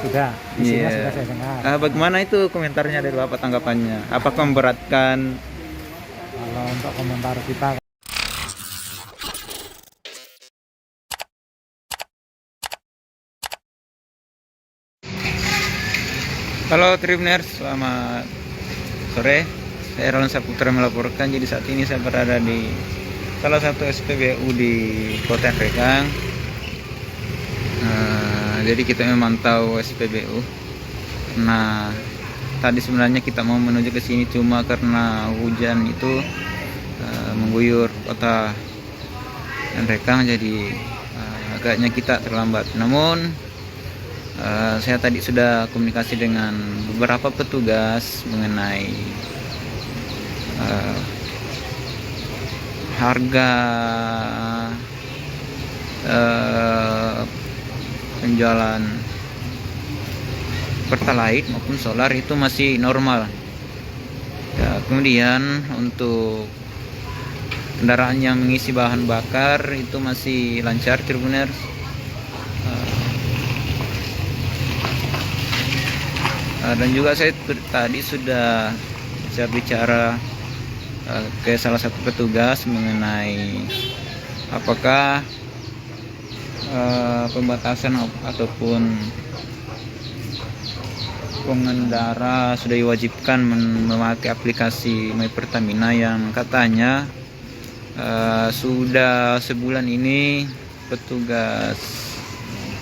sudah, isinya sudah saya dengar. Bagaimana itu komentarnya dari Bapak, tanggapannya? Apakah memberatkan? Kalau untuk komentar kita, Halo Tribuners, selamat sore. Saya Roland Saputra melaporkan. Jadi saat ini saya berada di salah satu SPBU di Kota Rekang. Jadi kita memantau SPBU. Nah, tadi sebenarnya kita mau menuju ke sini, cuma karena hujan itu mengguyur kota Rekang, jadi agaknya kita terlambat. Namun saya tadi sudah komunikasi dengan beberapa petugas mengenai harga penjualan Pertalite maupun solar itu masih normal. Ya, kemudian untuk kendaraan yang mengisi bahan bakar itu masih lancar, Tribuners. Dan juga saya tadi sudah bicara ke salah satu petugas mengenai apakah pembatasan ataupun pengendara sudah diwajibkan memakai aplikasi My Pertamina, yang katanya sudah sebulan ini petugas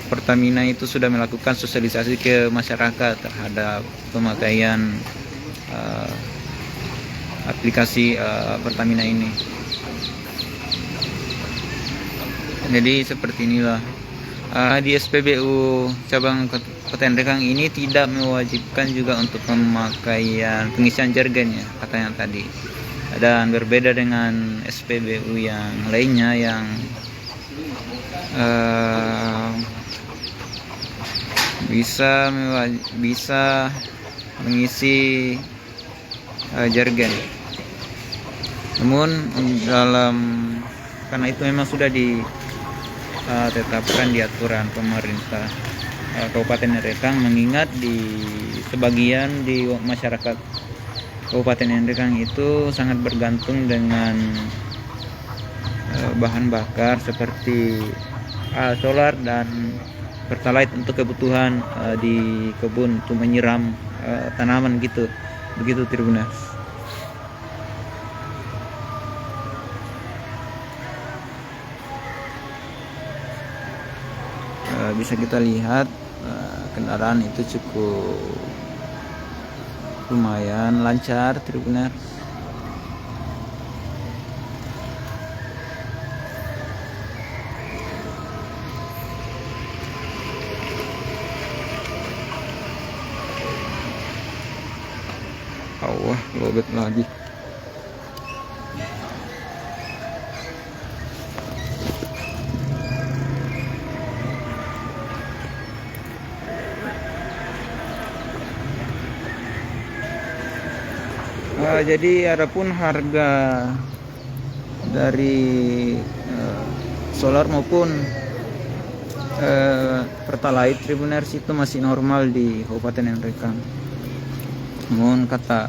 Pertamina itu sudah melakukan sosialisasi ke masyarakat terhadap pemakaian aplikasi Pertamina ini. Jadi seperti inilah, di SPBU cabang Kota Rekang ini tidak mewajibkan juga untuk pemakaian pengisian jargon, ya katanya tadi. Dan berbeda dengan SPBU yang lainnya yang bisa mengisi jargon. Namun karena itu memang sudah ditetapkan di aturan pemerintah Kabupaten Rekang, mengingat di sebagian di masyarakat Kabupaten Rekang itu sangat bergantung dengan bahan bakar seperti solar dan Pertalite untuk kebutuhan di kebun untuk menyiram tanaman gitu. Begitu Tribuners. Bisa kita lihat kendaraan itu cukup lumayan lancar, Tribuners. Wah, lobet lagi. Jadi adapun harga dari solar maupun Pertalite, Tribuners, itu masih normal di Kabupaten Rekang. Namun kata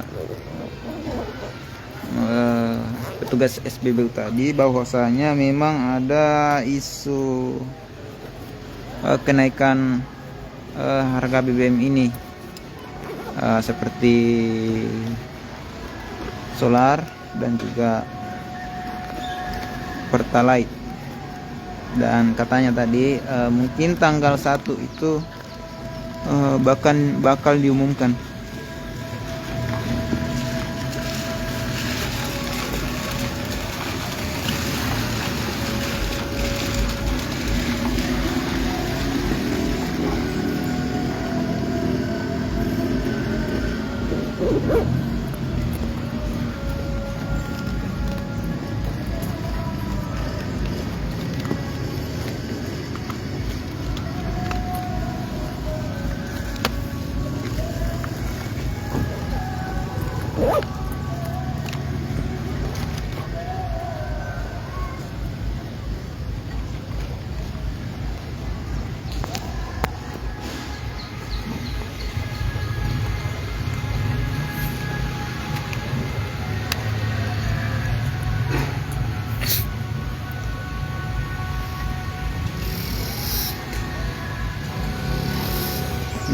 petugas SPBU tadi bahwasanya memang ada isu kenaikan harga BBM ini, seperti solar dan juga Pertalite. Dan katanya tadi mungkin tanggal 1 itu bakal diumumkan.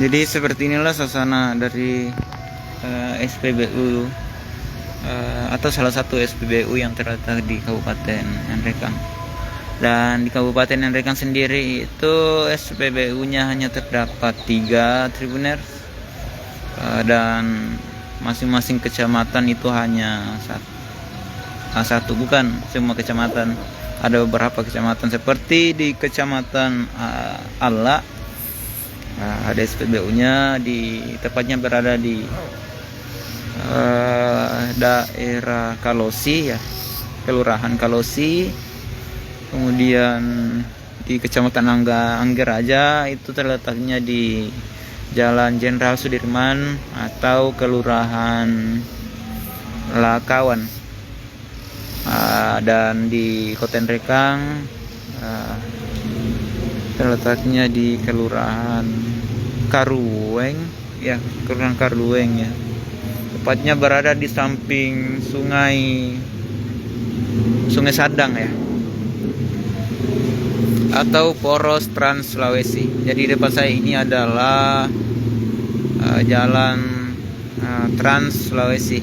Jadi seperti inilah suasana dari SPBU atau salah satu SPBU yang terletak di Kabupaten Nrekang. Dan di Kabupaten Nrekang sendiri itu SPBU-nya hanya terdapat 3 Tribuner, dan masing-masing kecamatan itu hanya satu, bukan semua kecamatan. Ada beberapa kecamatan seperti di Kecamatan Alla, ada SPBU-nya tepatnya berada di daerah Kalosi ya, Kelurahan Kalosi. Kemudian di Kecamatan Anggeraja itu terletaknya di Jalan Jenderal Sudirman atau Kelurahan Lakawan. Dan di Kota Nrekang terletaknya di Kelurahan Karueng ya, Kelurahan Karueng ya. Tepatnya berada di samping Sungai Sadang ya, atau poros Trans Sulawesi. Jadi depan saya ini adalah jalan Trans Sulawesi.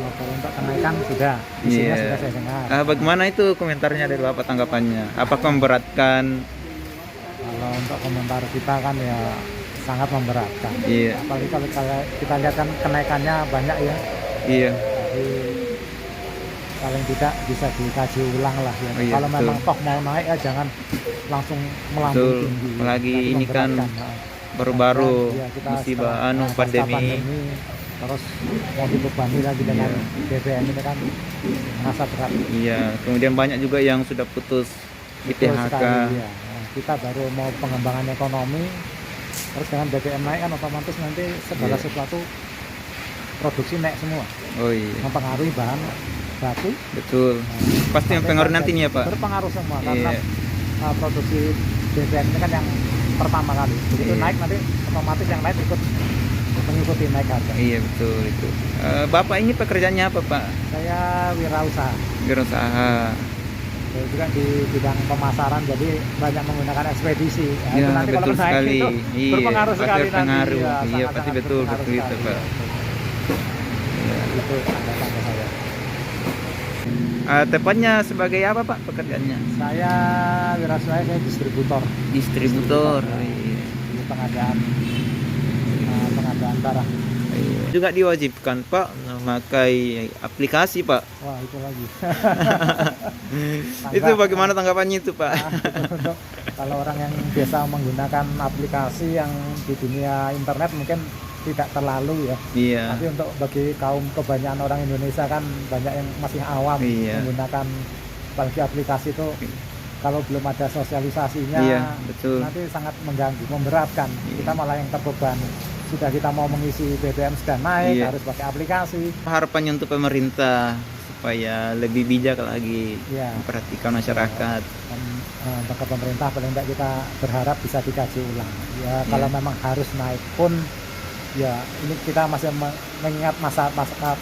Kalau untuk kenaikan sudah, isinya sudah saya dengar. Bagaimana itu komentarnya dari Bapak, tanggapannya? Apakah memberatkan? Kalau untuk komentar kita kan ya sangat memberatkan. Iya. Apalagi kalau kita lihat kan kenaikannya banyak ya. Iya. Jadi paling tidak bisa dikaji ulang lah ya. Oh, iya, kalau betul. memang toh mau naik ya jangan langsung melambung Betul. tinggi. Apalagi Nanti ini kan memberatkan. baru-baru Ya, kita musibah setelah pasca pandemi. terus mau dibebani lagi dengan BBM ini kan merasa berat. Iya, kemudian banyak juga yang sudah putus di Betul PHK. sekali, ya. Nah, kita baru mau pengembangan ekonomi, terus dengan BBM naik kan otomatis nanti segala Iya. sesuatu produksi naik semua, Oh iya, mempengaruhi bahan baku. betul. Pasti yang Sampai pengaruh kan nanti nih ya Pak. berpengaruh semua karena Iya. produksi BBM ini kan yang pertama kali, begitu Iya. naik nanti otomatis yang lain ikut mengikuti naik harga. Iya betul itu. Bapak ini pekerjaannya apa Pak? Saya wirausaha. Berusaha. Saya juga di bidang pemasaran, jadi banyak menggunakan ekspedisi. Nah, Ya itu nanti betul kalau naik sekali. itu Iya, berpengaruh pasti sekali berpengaruh. nanti. Ya, Iya sangat-sangat pasti betul berpengaruh seperti itu sekali. Pak. Iya. Itu tanda-tanda saya. Tepatnya sebagai apa Pak pekerjaannya? Saya wirausaha, saya distributor Distributor. Iya. di pengadaan barang. Iya. Juga diwajibkan Pak memakai aplikasi Pak. Wah, itu lagi. Itu bagaimana tanggapannya itu Pak? Untuk kalau orang yang biasa menggunakan aplikasi yang di dunia internet mungkin tidak terlalu ya. Iya. Tapi untuk bagi kaum kebanyakan orang Indonesia kan banyak yang masih awam Iya. menggunakan apalagi aplikasi itu, kalau belum ada sosialisasinya Iya, betul. nanti sangat mengganggu, memberatkan. Iya. Kita malah yang terbebani. Sudah kita mau mengisi BBM sudah naik, Iya. harus pakai aplikasi. Harapannya untuk pemerintah supaya lebih bijak lagi Ya, memperhatikan masyarakat. dan, untuk ke pemerintah paling tidak kita berharap bisa dikaji ulang. Ya, kalau Iya. memang harus naik pun, ya ini kita masih mengingat masa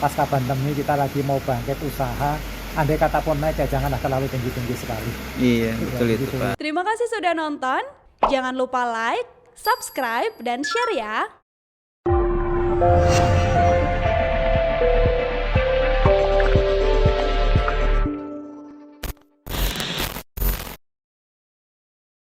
pasca pandemi, kita lagi mau bangkit usaha. Andai kata pun naik ya janganlah terlalu tinggi-tinggi sekali. Iya, betul Ya, itu gitu. Pak. Terima kasih sudah nonton. Jangan lupa like, subscribe, dan share ya.